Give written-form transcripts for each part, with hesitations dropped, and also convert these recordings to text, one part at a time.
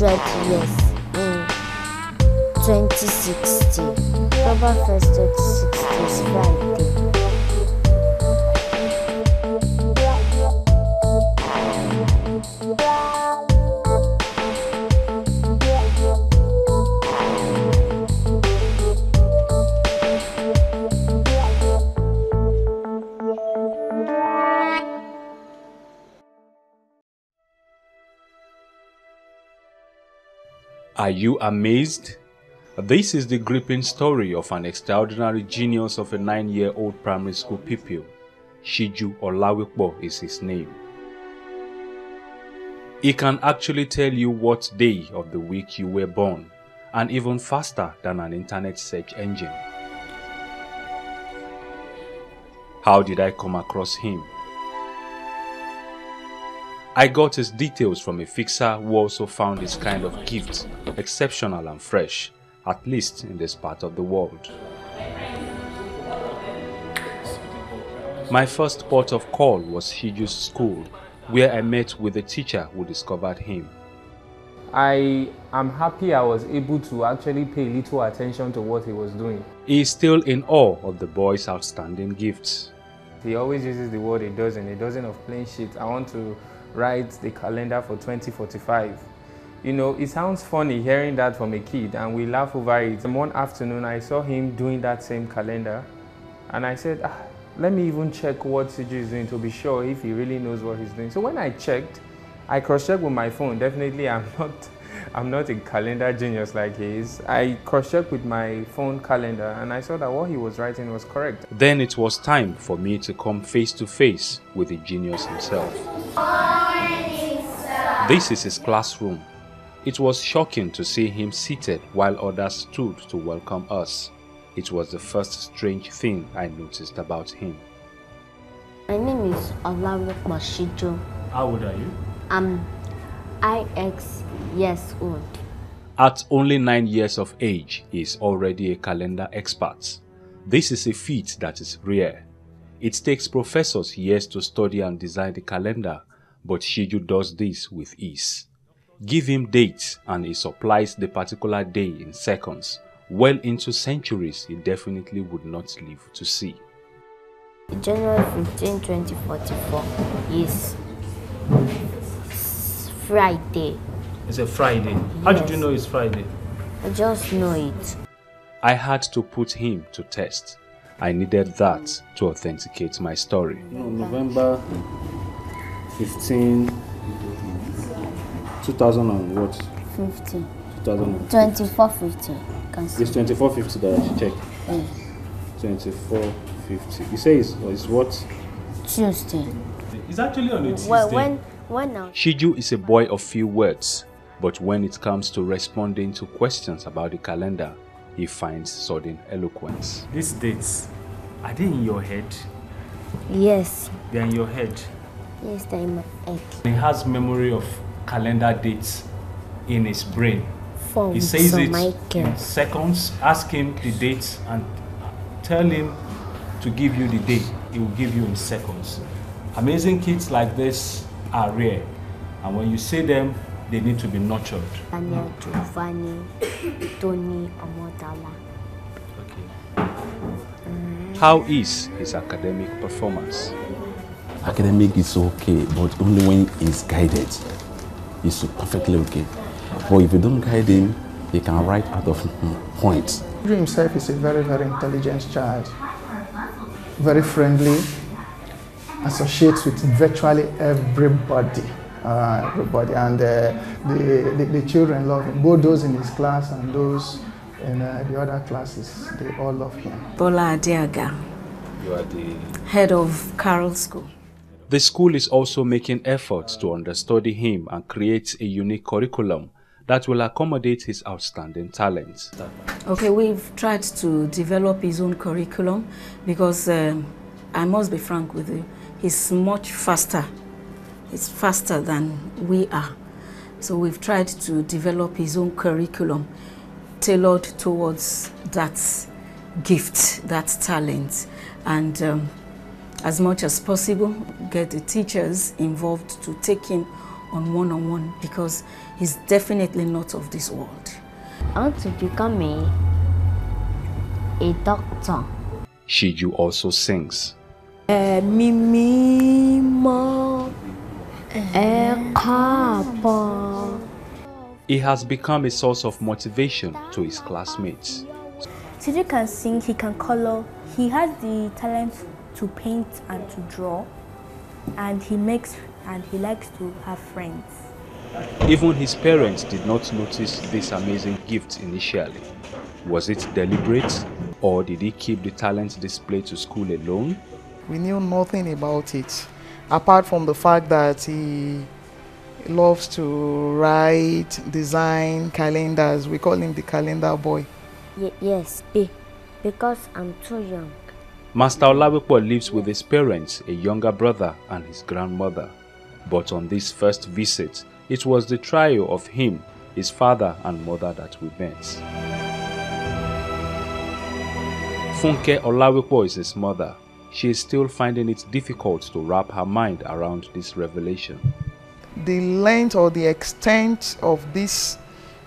years in 2016. October 1st, 2016 is Friday. Are you amazed? This is the gripping story of an extraordinary genius of a 9-year-old primary school pupil. Siju Olawepo is his name. He can actually tell you what day of the week you were born, and even faster than an internet search engine. How did I come across him? I got his details from a fixer who also found his kind of gift exceptional and fresh, at least in this part of the world. My first port of call was Shiju's school, where I met with the teacher who discovered him. I am happy I was able to actually pay little attention to what he was doing. He is still in awe of the boy's outstanding gifts. He always uses the word a dozen of plain sheets. I want to write the calendar for 2045. You know, it sounds funny hearing that from a kid, and we laugh over it. And one afternoon, I saw him doing that same calendar, and I said, let me even check what Siju is doing to be sure if he really knows what he's doing. So when I checked, I cross-checked with my phone. Definitely, I'm not a calendar genius like he is. I cross-checked with my phone calendar, and I saw that what he was writing was correct. Then it was time for me to come face to face with the genius himself. This is his classroom. It was shocking to see him seated while others stood to welcome us. It was the first strange thing I noticed about him. My name is Ola Awakan Siju. How old are you? I'm IX years old. At only 9 years of age, he is already a calendar expert. This is a feat that is rare. It takes professors years to study and design the calendar, but Siju does this with ease. Give him dates and he supplies the particular day in seconds. Well into centuries he definitely would not live to see. January 15, 2044 is Friday. It's a Friday. How did you know it's Friday? I just know it. I had to put him to test. I needed that to authenticate my story. No, November 15, 2000 and what? 50. 2000. 2450. It's 2450 that I should check. 2450. You say it's what? Tuesday. It's actually on a Tuesday. Well, when now? Shiju is a boy of few words, but when it comes to responding to questions about the calendar, he finds sudden eloquence. These dates, are they in your head? Yes. They're in your head. Yes, they're in my head. He has memory of calendar dates in his brain. He says it in seconds. Ask him the dates and tell him to give you the date. He will give you in seconds. Amazing kids like this are rare, and when you see them, they need to be nurtured. Daniel, Giovanni, Tony, Amodala. Okay. How is his academic performance? Academic is okay, but only when he's guided. He's perfectly okay. But if you don't guide him, he can write out of points. He himself is a very, very intelligent child. Very friendly, associates with virtually everybody. And the children love him, both those in his class and those in the other classes. They all love him. Bola Adiaga. You are the head of Carroll School. The school is also making efforts to understudy him and create a unique curriculum that will accommodate his outstanding talents. Okay, we've tried to develop his own curriculum because I must be frank with you, he's much faster. He's faster than we are. So we've tried to develop his own curriculum tailored towards that gift, that talent, and as much as possible get the teachers involved to take in on one-on-one because he's definitely not of this world. I want to become a doctor. Siju also sings. He has become a source of motivation to his classmates. Siju can sing, he can color, he has the talent to paint and to draw, and he likes to have friends. Even his parents did not notice this amazing gift initially. Was it deliberate, or did he keep the talent display to school alone? We knew nothing about it, apart from the fact that he loves to write, design calendars. We call him the calendar boy. Yes, because I'm too young. Master Olawepo lives with his parents, a younger brother and his grandmother. But on this first visit, it was the trio of him, his father and mother that we met. Funke Olawepo is his mother. She is still finding it difficult to wrap her mind around this revelation. The length or the extent of this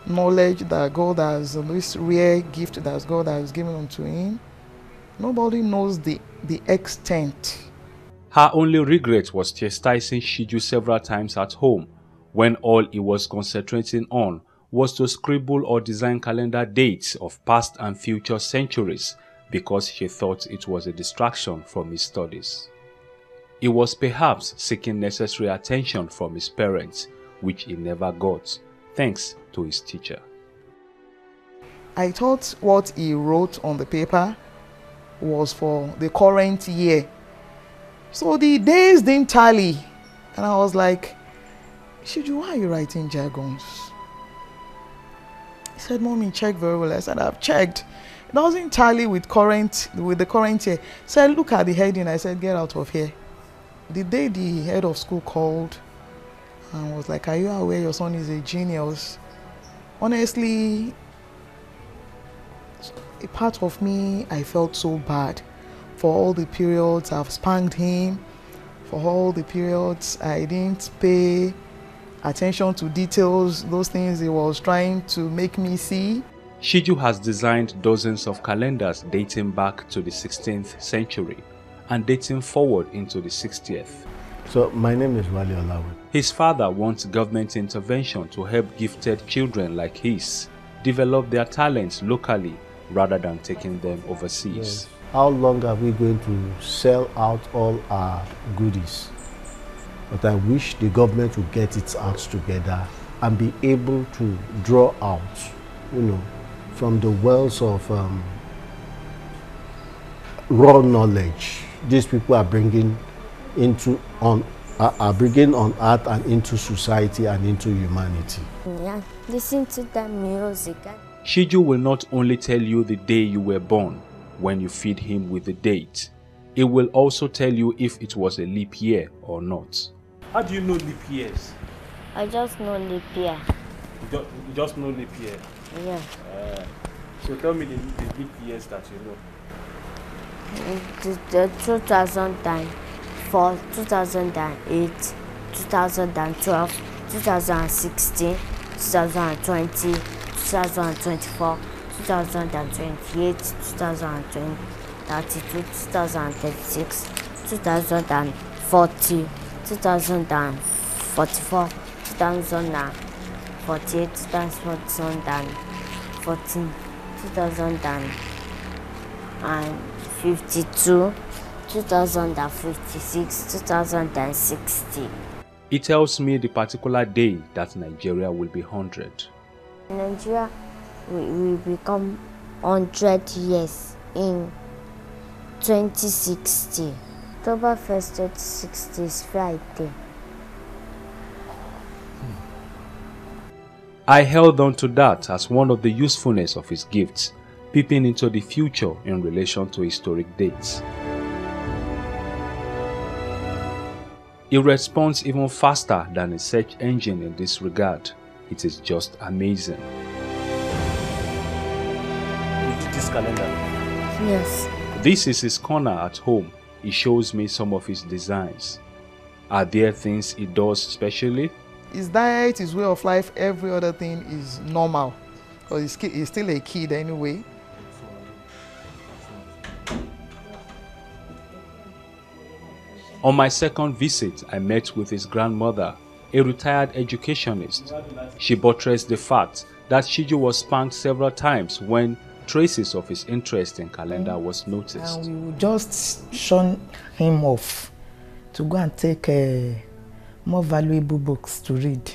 knowledge that God has, this rare gift that God has given unto him, nobody knows the extent. Her only regret was chastising Siju several times at home, when all he was concentrating on was to scribble or design calendar dates of past and future centuries, because she thought it was a distraction from his studies. He was perhaps seeking necessary attention from his parents, which he never got, thanks to his teacher. I thought what he wrote on the paper was for the current year. So the days didn't tally. And I was like, Siju, why are you writing jargons? He said, Mommy, check very well. I said, I've checked. It doesn't tally with the current year. He said, look at the heading. I said, get out of here. The day the head of school called and was like, are you aware your son is a genius? Honestly, a part of me, I felt so bad for all the periods I've spanked him, for all the periods I didn't pay attention to details, those things he was trying to make me see. Siju has designed dozens of calendars dating back to the 16th century and dating forward into the 60th. So my name is Ola Awakan. His father wants government intervention to help gifted children like his develop their talents locally rather than taking them overseas. Yes. How long are we going to sell out all our goodies? But I wish the government would get its acts together and be able to draw out, from the wells of raw knowledge these people are bringing on art and into society and into humanity. Yeah, listen to the music. Siju will not only tell you the day you were born when you feed him with the date. It will also tell you if it was a leap year or not. How do you know leap years? I just know leap year. You just know leap year? Yeah. So tell me the leap years that you know. The 2004, 2008, 2012, 2016, 2020, 2024, 2028, 2032, 2036, 2040, 2044, 2048, 2014, 2052, 2056, 2060. It tells me the particular day that Nigeria will be 100. Nigeria will become 100 years in 2060. October 1st, 2060 is Friday. I held on to that as one of the usefulness of his gifts, peeping into the future in relation to historic dates. It responds even faster than a search engine in this regard. It is just amazing. You did this calendar? Yes. This is his corner at home. He shows me some of his designs. Are there things he does specially? his diet, his way of life, every other thing is normal. Because he's still a kid anyway. On my second visit, I met with his grandmother, a retired educationist. She buttressed the fact that Siju was spanked several times when traces of his interest in calendar was noticed. And we would just shun him off to go and take more valuable books to read.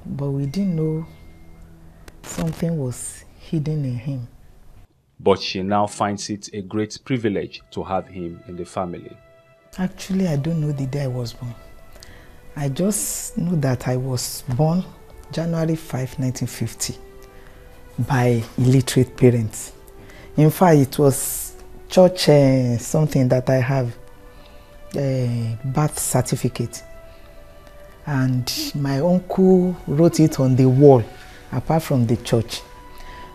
But we didn't know something was hidden in him. But she now finds it a great privilege to have him in the family. Actually, I don't know the day I was born. I just know that I was born January 5, 1950 by illiterate parents. In fact, it was church something that I have, a birth certificate. And my uncle wrote it on the wall, apart from the church.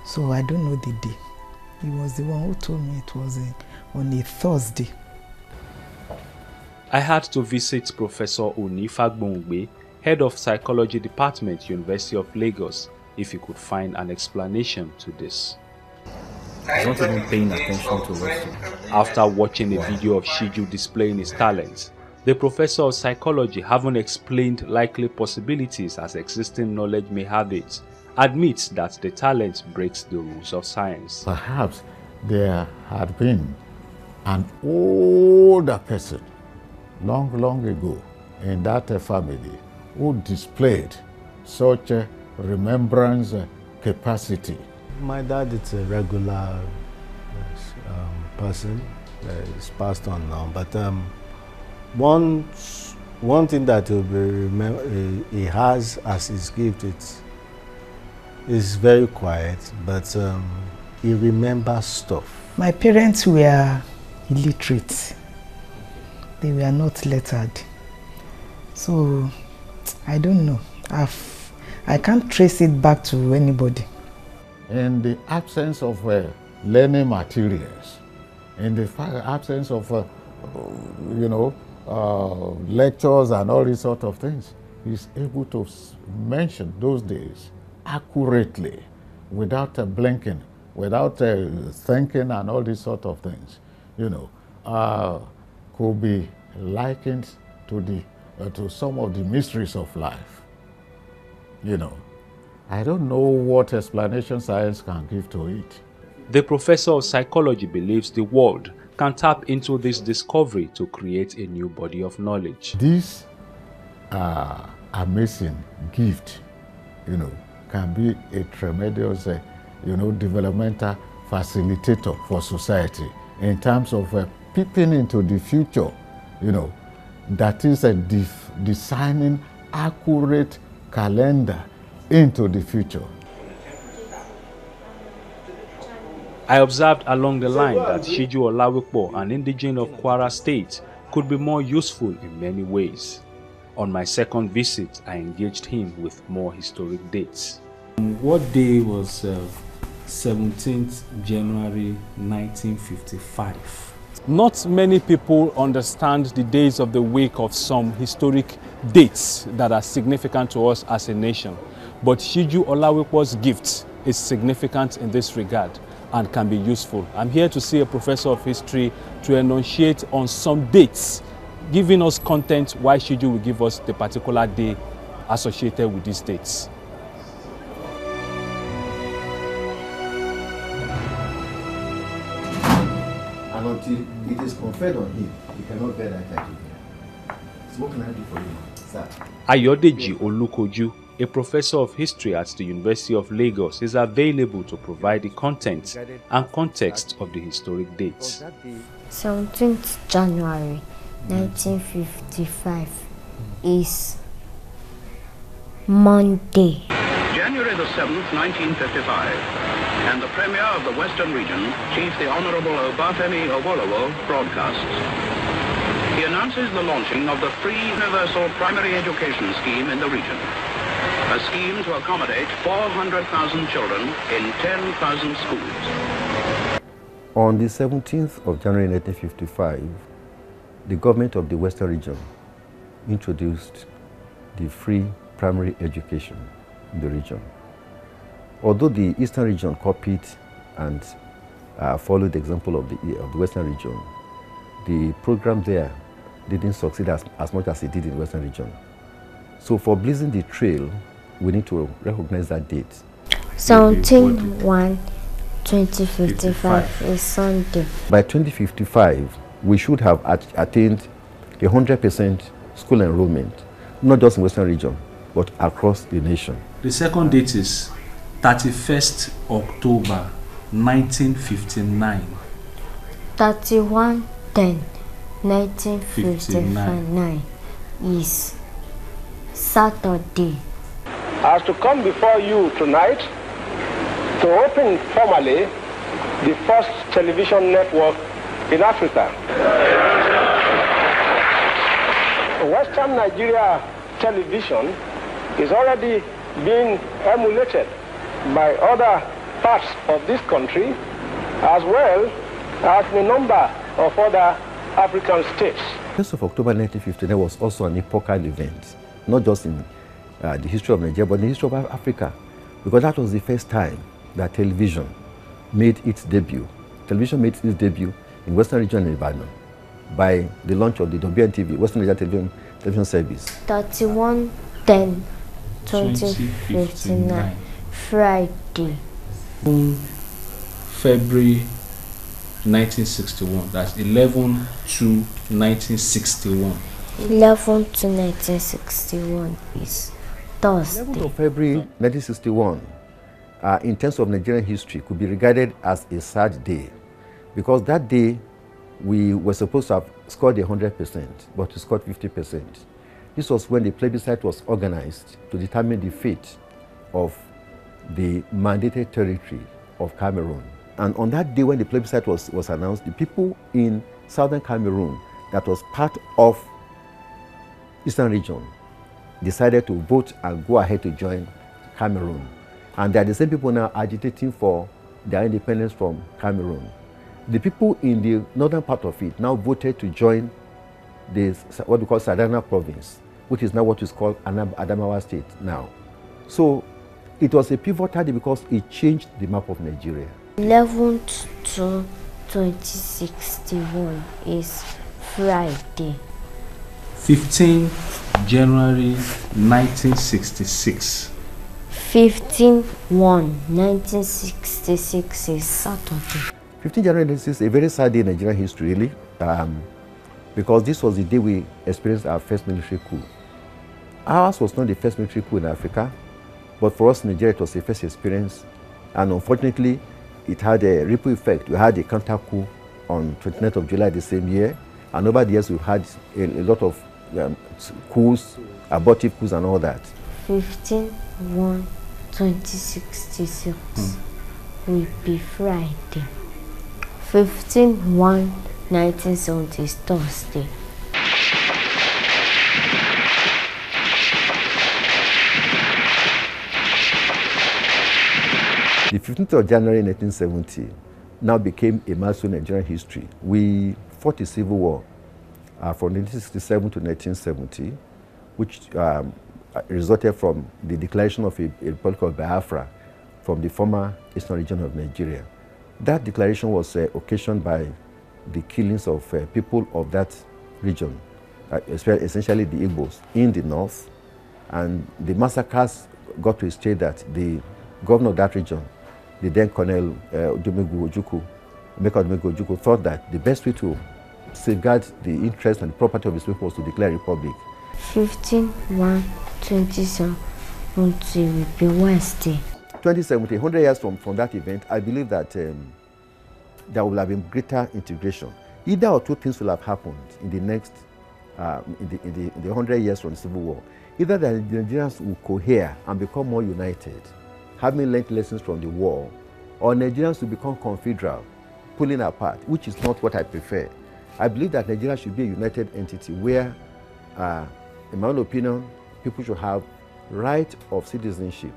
So I don't know the day. He was the one who told me it was on a Thursday. I had to visit Professor Oni Fagbongbe, head of psychology department, University of Lagos, if he could find an explanation to this. He's not even paying attention to us. After watching a video of Siju displaying his talents, the professor of psychology, having explained likely possibilities as existing knowledge may have it, admits that the talent breaks the rules of science. Perhaps there had been an older person long ago in that family who displayed such a remembrance capacity. My dad is a regular person. He's passed on now, but one thing that he has as his gift is very quiet, but he remembers stuff. My parents were illiterate. They were not lettered. So, I don't know. I can't trace it back to anybody. In the absence of learning materials, in the absence of, lectures and all these sort of things, he's able to mention those days accurately, without blinking, without thinking and all these sort of things, could be likened to some of the mysteries of life. I don't know what explanation science can give to it. The professor of psychology believes the world can tap into this discovery to create a new body of knowledge. This amazing gift, can be a tremendous, developmental facilitator for society in terms of peeping into the future, that is designing accurate calendar into the future. I observed along the line that Siju Olawepo, an indigene of Kwara State, could be more useful in many ways. On my second visit, I engaged him with more historic dates. What day was 17th January 1955? Not many people understand the days of the week of some historic dates that are significant to us as a nation. But Siju Olawepo's gift is significant in this regard and can be useful. I'm here to see a professor of history to enunciate on some dates, giving us content why Siju will give us the particular day associated with these dates. And until it is conferred on him, he cannot bear that title. So what can I do for you, sir? Ayodeji Olukoju, a professor of history at the University of Lagos, is available to provide the content and context of the historic dates. 17th January 1955 is Monday. January the 7th, 1955, and the Premier of the Western Region, Chief the Honourable Obafemi Awolowo, broadcasts. He announces the launching of the free universal primary education scheme in the region. A scheme to accommodate 400,000 children in 10,000 schools. On the 17th of January 1955, the government of the Western Region introduced the free primary education in the region. Although the Eastern region copied and followed the example of the Western region, the program there didn't succeed as much as it did in the Western region. So for blazing the trail, we need to recognize that date. 17/1/2055 is Sunday. By 2055, we should have attained 100% school enrollment, not just in Western region, but across the nation. The second date is 31st October 1959. 31/10/1959 is Saturday. As to come before you tonight to open formally the first television network in Africa. Western Nigeria television is already being emulated by other parts of this country, as well as a number of other African states. 1st of October 1959 was also an epochal event, not just in the history of Nigeria, but in the history of Africa, because that was the first time that television made its debut. Television made its debut in Western region in Ibadan by the launch of the WNTV, Western Nigeria Television Service. 31/10/2059, Friday. February 1961, that's 11/2/1961. 11/2/1961 is Thursday. 11th of February 1961, in terms of Nigerian history, could be regarded as a sad day, because that day we were supposed to have scored 100%, but we scored 50%. This was when the plebiscite was organized to determine the fate of the mandated territory of Cameroon. And on that day when the plebiscite was announced, the people in southern Cameroon that was part of Eastern region decided to vote and go ahead to join Cameroon. And they are the same people now agitating for their independence from Cameroon. The people in the northern part of it now voted to join this, what we call Sadana province, which is now what is called Adamawa State now. So it was a pivotal day because it changed the map of Nigeria. 11/2/2061 is Friday. 15 January 1966. 15/1/1966 is Saturday. 15 January is a very sad day in Nigerian history, really, because this was the day we experienced our first military coup. Ours was not the first military coup in Africa, but for us in Nigeria it was the first experience, and unfortunately it had a ripple effect. We had a counter coup on 29th of July the same year, and over the years we've had a lot of coups, abortive coups and all that. 15/1/2066 will be Friday. 15/1/1970 is Thursday. The 15th of January 1970 now became a milestone in Nigerian history. We fought a civil war from 1967 to 1970, which resulted from the declaration of a Republic of Biafra from the former Eastern region of Nigeria. That declaration was occasioned by the killings of people of that region, essentially the Igbos in the north, and the massacres got to a state that the governor of that region, the then Colonel Emeka Ojukwu, thought that the best way to safeguard the interest and property of his people was to declare a republic. 15/1/2070 will be Wednesday. 2070, 100 years from that event, I believe that there will have been greater integration. Either or two things will have happened in the next, in the 100 years from the Civil War. Either the Nigerians will cohere and become more united, having learned lessons from the war, or Nigerians will become confederal, pulling apart, which is not what I prefer. I believe that Nigeria should be a united entity where, in my own opinion, people should have right of citizenship.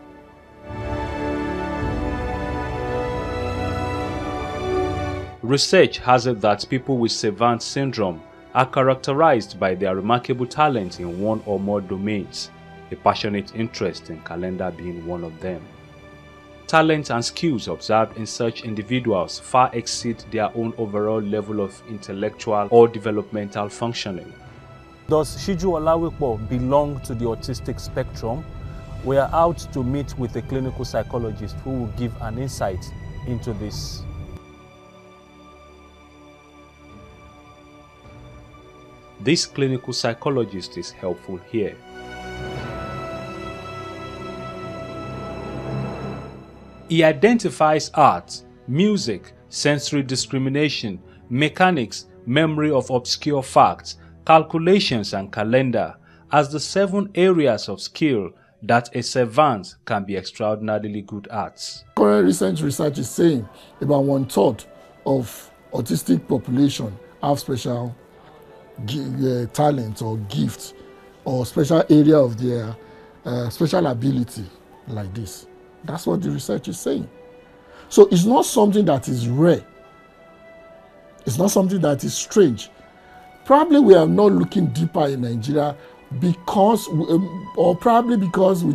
Research has it that people with Savant syndrome are characterized by their remarkable talent in one or more domains. a passionate interest in calendar being one of them. Talents and skills observed in such individuals far exceed their own overall level of intellectual or developmental functioning. Does Siju Olawepo belong to the autistic spectrum? We are out to meet with a clinical psychologist who will give an insight into this. This clinical psychologist is helpful here. He identifies art, music, sensory discrimination, mechanics, memory of obscure facts, calculations and calendar as the 7 areas of skill that a savant can be extraordinarily good at. Current recent research is saying about 1/3 of autistic population have special talent or gift or special area of their special ability like this. That's what the research is saying. So it's not something that is rare. It's not something that is strange. Probably we are not looking deeper in Nigeria because, or probably because we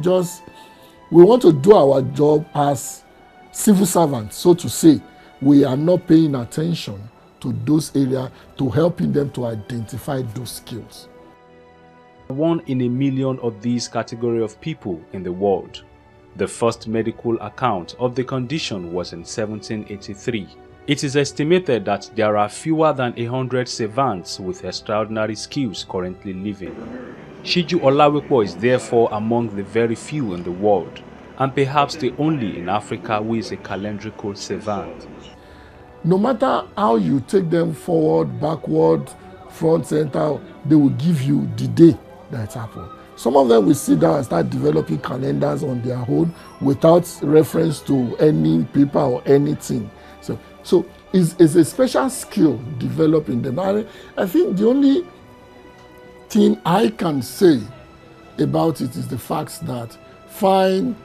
want to do our job as civil servants, so to say. We are not paying attention to those areas, to helping them to identify those skills. 1 in a million of these category of people in the world. The first medical account of the condition was in 1783. It is estimated that there are fewer than 100 savants with extraordinary skills currently living. Siju Olawepo is therefore among the very few in the world, and perhaps the only in Africa who is a calendrical savant. No matter how you take them forward, backward, front, center, they will give you the day that happened. Some of them will sit down and start developing calendars on their own without reference to any paper or anything. So it's a special skill developing them. I think the only thing I can say about it is the fact that, fine,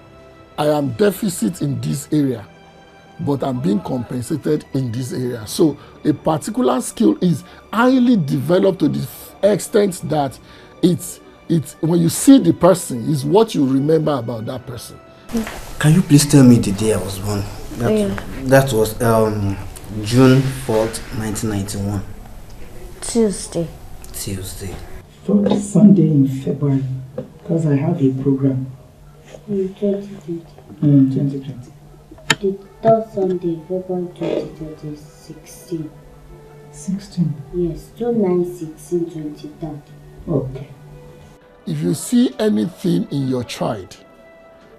I am deficit in this area, but I'm being compensated in this area. So a particular skill is highly developed to the extent that it's when you see the person, is what you remember about that person. Can you please tell me the day I was born? That was June 4th, 1991. Tuesday. First Sunday in February, because I have a program. In 2020. 2020. The third Sunday, February 2020, 16. 16? Yes, 29/16/23. Okay. If you see anything in your child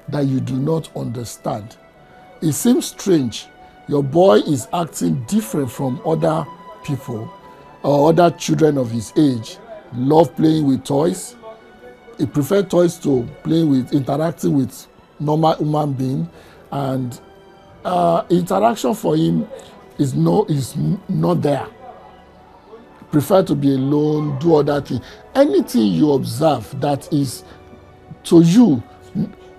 that you do not understand, it seems strange, your boy is acting different from other people or other children of his age, love playing with toys, he prefers toys to playing with, interacting with normal human being, and interaction for him is not there. Prefer to be alone, do other things. Anything you observe that is to you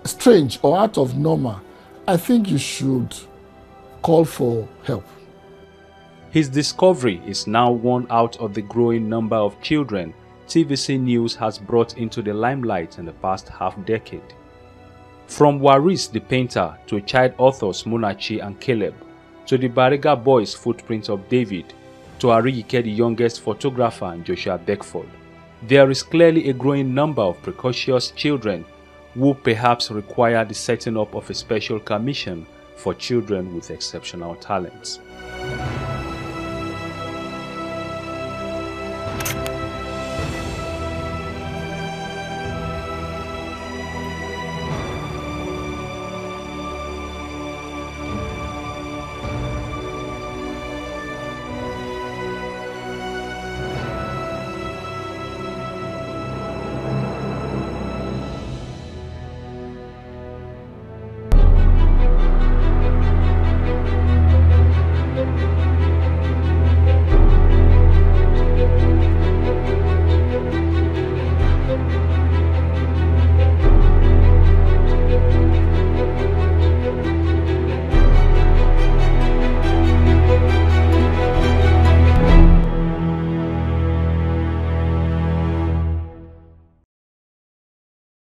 strange or out of normal, I think you should call for help. His discovery is now one out of the growing number of children TVC News has brought into the limelight in the past half-decade. From Waris the painter to child authors Munachi and Caleb, to the Bariga boys' Footprints of David, to Ariyike the youngest photographer and Joshua Beckford, there is clearly a growing number of precocious children who perhaps require the setting up of a special commission for children with exceptional talents.